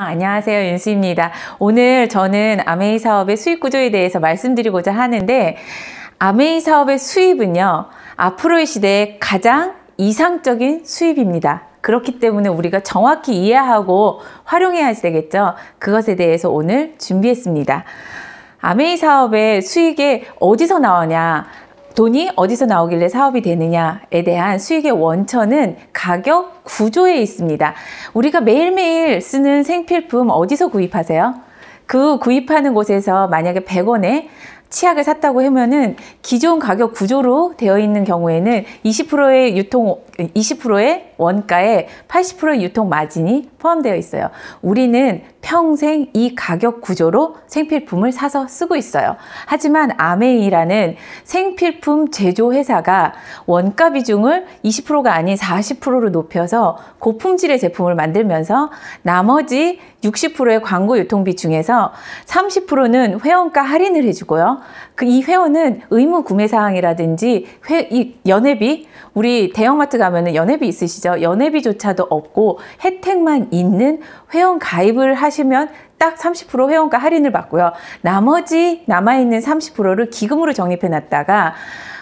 안녕하세요. 윤수입니다. 오늘 저는 아메이 사업의 수익 구조에 대해서 말씀드리고자 하는데, 아메이 사업의 수입은요, 앞으로의 시대에 가장 이상적인 수입입니다. 그렇기 때문에 우리가 정확히 이해하고 활용해야 되겠죠. 그것에 대해서 오늘 준비했습니다. 아메이 사업의 수익이 어디서 나오냐, 돈이 어디서 나오길래 사업이 되느냐에 대한 수익의 원천은 가격 구조에 있습니다. 우리가 매일매일 쓰는 생필품 어디서 구입하세요? 그 구입하는 곳에서 만약에 100원에 치약을 샀다고 하면은 기존 가격 구조로 되어 있는 경우에는 20%의 원가에 80%의 유통 마진이 포함되어 있어요. 우리는 평생 이 가격 구조로 생필품을 사서 쓰고 있어요. 하지만 아메이라는 생필품 제조 회사가 원가 비중을 20%가 아닌 40%로 높여서 고품질의 제품을 만들면서 나머지 60%의 광고 유통비 중에서 30%는 회원가 할인을 해주고요. 이 회원은 의무 구매 사항이라든지 이 연회비, 우리 대형마트 가면은 연회비 있으시죠? 연회비조차도 없고 혜택만 있는 회원 가입을 하시면 딱 30% 회원가 할인을 받고요. 나머지 남아있는 30%를 기금으로 적립해 놨다가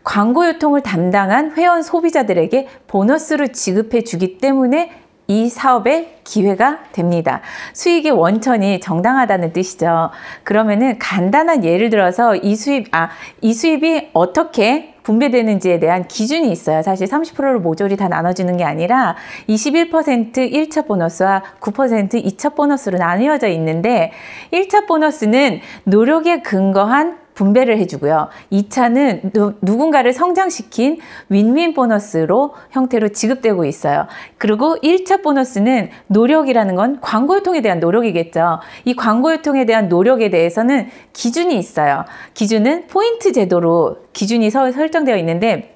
광고 유통을 담당한 회원 소비자들에게 보너스를 지급해 주기 때문에 이 사업의 기회가 됩니다. 수익의 원천이 정당하다는 뜻이죠. 그러면은 간단한 예를 들어서 이 수입이 어떻게 분배되는지에 대한 기준이 있어요. 사실 30%를 모조리 다 나눠주는 게 아니라 21% 1차 보너스와 9% 2차 보너스로 나뉘어져 있는데, 1차 보너스는 노력에 근거한 분배를 해주고요. 2차는 누군가를 성장시킨 윈윈 보너스로 형태로 지급되고 있어요. 그리고 1차 보너스는 노력이라는 건 광고 유통에 대한 노력이겠죠. 이 광고 유통에 대한 노력에 대해서는 기준이 있어요. 기준은 포인트 제도로 기준이 설정되어 있는데,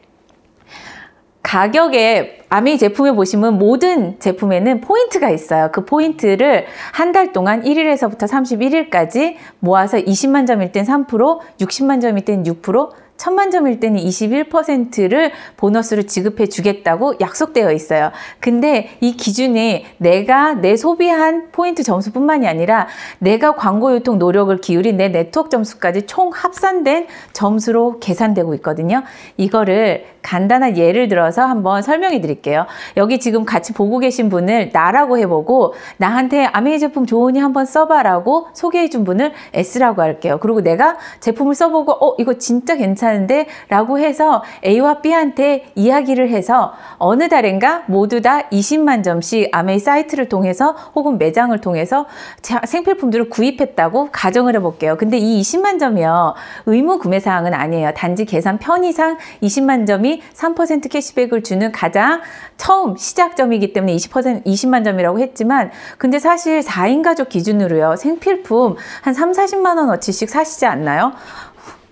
가격에 아메이 제품에 보시면 모든 제품에는 포인트가 있어요. 그 포인트를 한 달 동안 1일에서부터 31일까지 모아서 20만 점일 땐 3%, 60만 점일 땐 6%, 1000만 점일 때는 21%를 보너스로 지급해 주겠다고 약속되어 있어요. 근데 이 기준이 내가 내 소비한 포인트 점수뿐만이 아니라 내가 광고 유통 노력을 기울인 내 네트워크 점수까지 총 합산된 점수로 계산되고 있거든요. 이거를 간단한 예를 들어서 한번 설명해 드릴게요. 여기 지금 같이 보고 계신 분을 나라고 해보고, 나한테 아메이 제품 좋으니 한번 써봐 라고 소개해 준 분을 S라고 할게요. 그리고 내가 제품을 써보고 이거 진짜 괜찮은데 라고 해서 A와 B한테 이야기를 해서 어느 달인가 모두 다 20만 점씩 아메이 사이트를 통해서 혹은 매장을 통해서 생필품들을 구입했다고 가정을 해볼게요. 근데 이 20만 점이요, 의무 구매 사항은 아니에요. 단지 계산 편의상 20만 점이 3% 캐시백을 주는 가장 처음 시작점이기 때문에 20만 점이라고 했지만, 근데 사실 4인 가족 기준으로요, 생필품 한 3, 40만 원어치씩 사시지 않나요?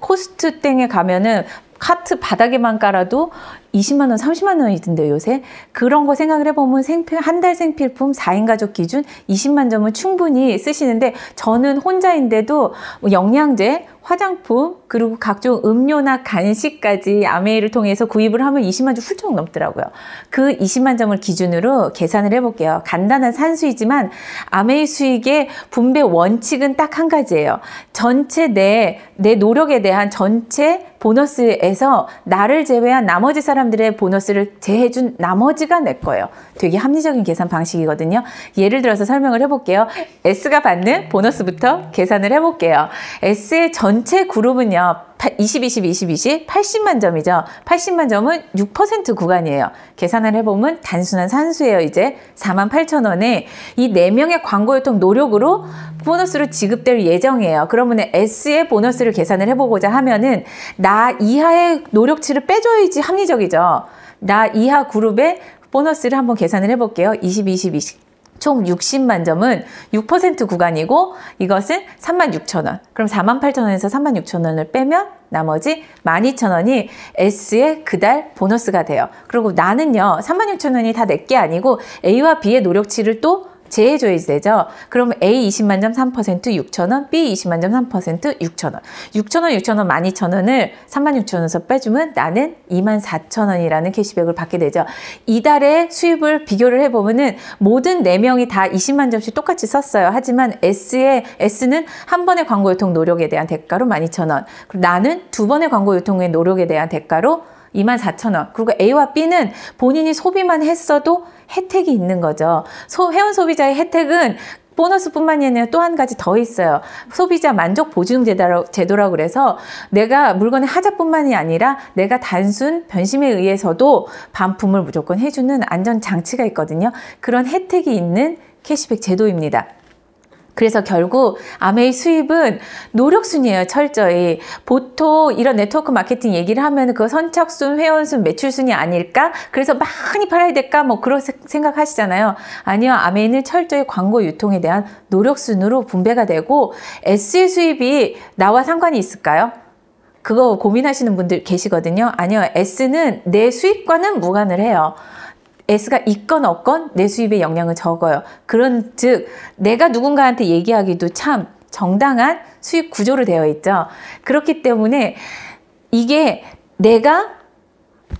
코스트 땡에 가면은 카트 바닥에만 깔아도 20만 원, 30만 원이 든대요, 요새. 그런 거 생각을 해보면 한 달 생필품 4인 가족 기준 20만 점은 충분히 쓰시는데, 저는 혼자인데도 영양제, 화장품, 그리고 각종 음료나 간식까지 아메이를 통해서 구입을 하면 20만 점 훌쩍 넘더라고요. 그 20만 점을 기준으로 계산을 해볼게요. 간단한 산수이지만 아메이 수익의 분배 원칙은 딱 한 가지예요. 전체 내 노력에 대한 전체 보너스에서 나를 제외한 나머지 사람들의 보너스를 제해준 나머지가 내 거예요. 되게 합리적인 계산 방식이거든요. 예를 들어서 설명을 해볼게요. S가 받는 보너스부터 계산을 해볼게요. S의 전체 그룹은요, 20, 20, 20, 20, 80만 점이죠. 80만 점은 6% 구간이에요. 계산을 해보면 단순한 산수예요. 이제 48,000원에 이 4명의 광고 유통 노력으로 보너스로 지급될 예정이에요. 그러면 S의 보너스를 계산을 해보고자 하면은 나 이하의 노력치를 빼줘야지 합리적이죠. 나 이하 그룹의 보너스를 한번 계산을 해볼게요. 20, 20, 20. 총 60만 점은 6% 구간이고, 이것은 36,000원. 그럼 48,000원에서 36,000원을 빼면 나머지 12,000원이 S의 그달 보너스가 돼요. 그리고 나는요, 36,000원이 다 내게 아니고 A와 B의 노력치를 또 제해줘야지 되죠. 그러면 A 20만 점 3% 6,000원, B 20만 점 3% 6,000원. 6,000원, 6,000원, 12,000원을 36,000원에서 빼주면 나는 24,000원이라는 캐시백을 받게 되죠. 이달의 수입을 비교를 해보면은 모든 4명이 다 20만 점씩 똑같이 썼어요. 하지만 S는 한 번의 광고 유통 노력에 대한 대가로 12,000원. 그리고 나는 2번의 광고 유통의 노력에 대한 대가로 24,000원. 그리고 A와 B는 본인이 소비만 했어도 혜택이 있는 거죠. 회원 소비자의 혜택은 보너스뿐만이 아니라 또 한 가지 더 있어요. 소비자 만족 보증 제도라고 그래서 내가 물건의 하자뿐만이 아니라 내가 단순 변심에 의해서도 반품을 무조건 해주는 안전 장치가 있거든요. 그런 혜택이 있는 캐시백 제도입니다. 그래서 결국 아메이 수입은 노력순이에요. 철저히. 보통 이런 네트워크 마케팅 얘기를 하면 그거 선착순, 회원순, 매출순이 아닐까? 그래서 많이 팔아야 될까? 뭐 그런 생각하시잖아요. 아니요. 아메이는 철저히 광고 유통에 대한 노력순으로 분배가 되고 S의 수입이 나와 상관이 있을까요? 그거 고민하시는 분들 계시거든요. 아니요. S는 내 수입과는 무관을 해요. S가 있건 없건 내 수입의 영향은 적어요. 즉 내가 누군가한테 얘기하기도 참 정당한 수입 구조로 되어 있죠. 그렇기 때문에 이게 내가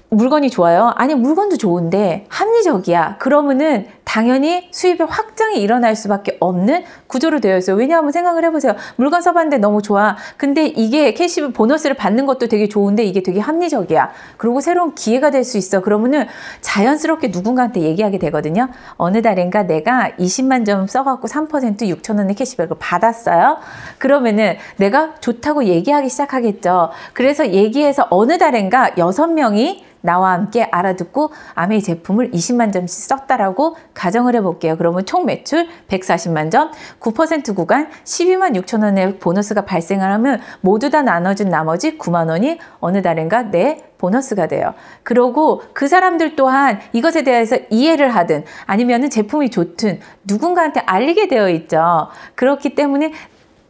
물건이 좋아요. 아니 물건도 좋은데 합리적이야. 그러면은 당연히 수입의 확장이 일어날 수밖에 없는 구조로 되어 있어요. 왜냐하면 생각을 해보세요. 물건 써봤는데 너무 좋아. 근데 이게 캐시백 보너스를 받는 것도 되게 좋은데 이게 되게 합리적이야. 그리고 새로운 기회가 될 수 있어. 그러면은 자연스럽게 누군가한테 얘기하게 되거든요. 어느 달인가 내가 20만 점 써갖고 3% 6,000원의 캐시백을 받았어요. 그러면은 내가 좋다고 얘기하기 시작하겠죠. 그래서 얘기해서 어느 달인가 6명이 나와 함께 알아듣고 아메이 제품을 20만 점씩 썼다라고 가정을 해볼게요. 그러면 총 매출 140만 점, 9% 구간 12만 6천 원의 보너스가 발생을 하면 모두 다 나눠준 나머지 9만 원이 어느 달인가 내 보너스가 돼요. 그러고 그 사람들 또한 이것에 대해서 이해를 하든 아니면은 제품이 좋든 누군가한테 알리게 되어 있죠. 그렇기 때문에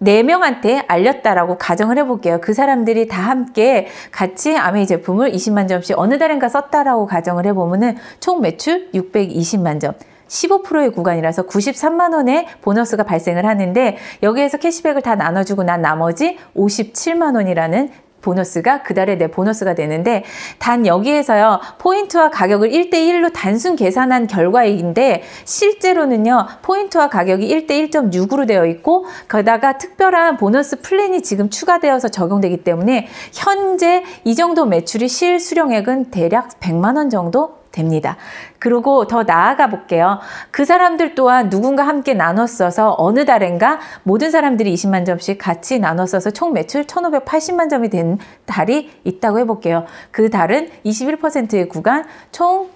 4명한테 알렸다라고 가정을 해볼게요. 그 사람들이 다 함께 같이 아메이 제품을 20만 점씩 어느 달인가 썼다라고 가정을 해보면은 총 매출 620만 점. 15%의 구간이라서 93만 원의 보너스가 발생을 하는데 여기에서 캐시백을 다 나눠주고 난 나머지 57만 원이라는 보너스가 그달의 내 보너스가 되는데 단 여기에서요 포인트와 가격을 1대1로 단순 계산한 결과인데 실제로는요 포인트와 가격이 1대1.6으로 되어 있고 거기다가 특별한 보너스 플랜이 지금 추가되어서 적용되기 때문에 현재 이 정도 매출이 실수령액은 대략 100만 원 정도 됩니다. 그리고 더 나아가 볼게요. 그 사람들 또한 누군가 함께 나눠 써서 어느 달인가 모든 사람들이 20만 점씩 같이 나눠 써서 총 매출 1,580만 점이 된 달이 있다고 해볼게요. 그 달은 21%의 구간 총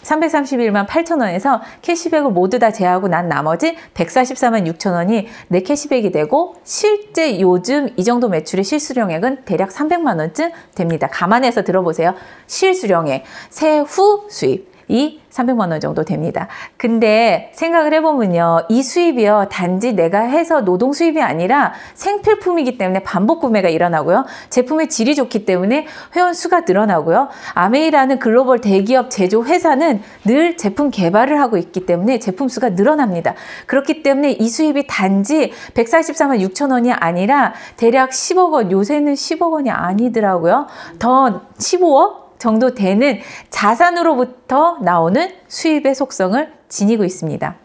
331만 8천 원에서 캐시백을 모두 다 제하고 난 나머지 144만 6천 원이 내 캐시백이 되고 실제 요즘 이 정도 매출의 실수령액은 대략 300만 원쯤 됩니다. 감안해서 들어보세요. 실수령액, 세후 수입이 300만 원 정도 됩니다. 근데 생각을 해보면요. 이 수입이요. 단지 내가 해서 노동 수입이 아니라 생필품이기 때문에 반복 구매가 일어나고요. 제품의 질이 좋기 때문에 회원 수가 늘어나고요. 아메이라는 글로벌 대기업 제조 회사는 늘 제품 개발을 하고 있기 때문에 제품 수가 늘어납니다. 그렇기 때문에 이 수입이 단지 144만 6천 원이 아니라 대략 10억 원, 요새는 10억 원이 아니더라고요. 더 15억? 정도 되는 자산으로부터 나오는 수입의 속성을 지니고 있습니다.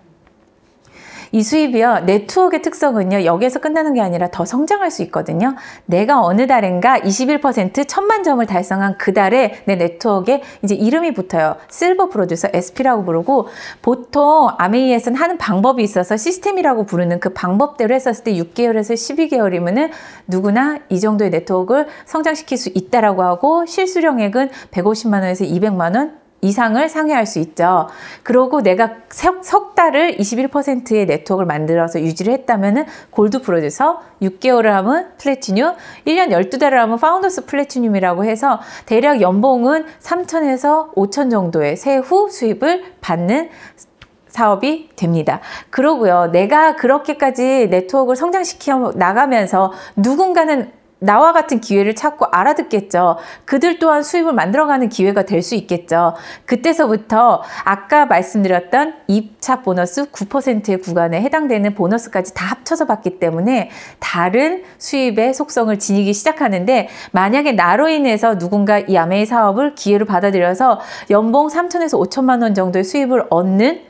이 수입이요. 네트워크의 특성은요. 여기에서 끝나는 게 아니라 더 성장할 수 있거든요. 내가 어느 달인가 21% 1,000만 점을 달성한 그 달에 내 네트워크에 이제 이름이 붙어요. 실버 프로듀서 SP라고 부르고 보통 아메이에서는 하는 방법이 있어서 시스템이라고 부르는 그 방법대로 했었을 때 6개월에서 12개월이면은 누구나 이 정도의 네트워크를 성장시킬 수 있다라고 하고 실수령액은 150만 원에서 200만 원 이상을 상회할 수 있죠. 그러고 내가 석 달을 21%의 네트워크를 만들어서 유지를 했다면은 골드 프로듀서, 6개월을 하면 플래티늄, 1년 12달을 하면 파운더스 플래티늄이라고 해서 대략 연봉은 3천에서 5천 정도의 세후 수입을 받는 사업이 됩니다. 그러고요. 내가 그렇게까지 네트워크를 성장시켜 나가면서 누군가는 나와 같은 기회를 찾고 알아듣겠죠. 그들 또한 수입을 만들어가는 기회가 될 수 있겠죠. 그때서부터 아까 말씀드렸던 입차 보너스 9%의 구간에 해당되는 보너스까지 다 합쳐서 받기 때문에 다른 수입의 속성을 지니기 시작하는데, 만약에 나로 인해서 누군가 이 아메이 사업을 기회로 받아들여서 연봉 3천에서 5천만 원 정도의 수입을 얻는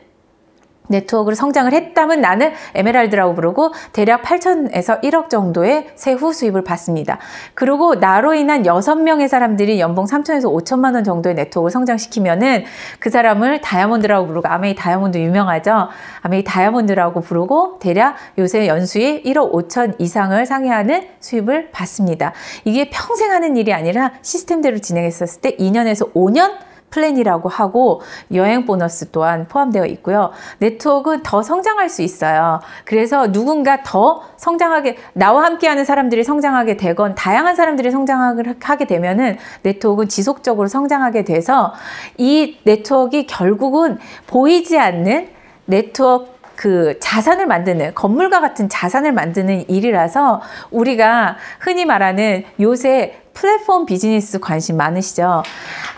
네트워크로 성장을 했다면 나는 에메랄드라고 부르고 대략 8천에서 1억 정도의 세후 수입을 받습니다. 그리고 나로 인한 6명의 사람들이 연봉 3천에서 5천만 원 정도의 네트워크를 성장시키면은 그 사람을 다이아몬드라고 부르고, 아메이 다이아몬드 유명하죠. 아메이 다이아몬드라고 부르고 대략 요새 연수입 1억 5천 이상을 상회하는 수입을 받습니다. 이게 평생 하는 일이 아니라 시스템대로 진행했었을 때 2년에서 5년 플랜이라고 하고, 여행 보너스 또한 포함되어 있고요. 네트워크는 더 성장할 수 있어요. 그래서 누군가 더 성장하게, 나와 함께하는 사람들이 성장하게 되건 다양한 사람들이 성장하게 되면은 네트워크는 지속적으로 성장하게 돼서 이 네트워크가 결국은 보이지 않는 네트워크 그 자산을 만드는, 건물과 같은 자산을 만드는 일이라서, 우리가 흔히 말하는 요새 플랫폼 비즈니스 관심 많으시죠?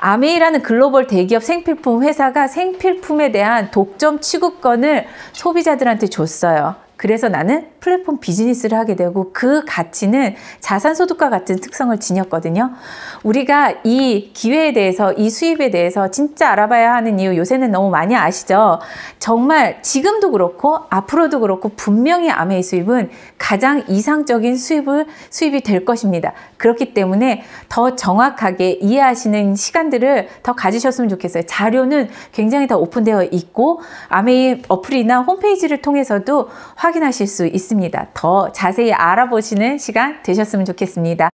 아메이라는 글로벌 대기업 생필품 회사가 생필품에 대한 독점 취급권을 소비자들한테 줬어요. 그래서 나는 플랫폼 비즈니스를 하게 되고, 그 가치는 자산소득과 같은 특성을 지녔거든요. 우리가 이 기회에 대해서, 이 수입에 대해서 진짜 알아봐야 하는 이유, 요새는 너무 많이 아시죠? 정말 지금도 그렇고 앞으로도 그렇고 분명히 아메이 수입은 가장 이상적인 수입이 될 것입니다. 그렇기 때문에 더 정확하게 이해하시는 시간들을 더 가지셨으면 좋겠어요. 자료는 굉장히 다 오픈되어 있고, 아메이 어플이나 홈페이지를 통해서도 확인하실 수 있습니다. 더 자세히 알아보시는 시간 되셨으면 좋겠습니다.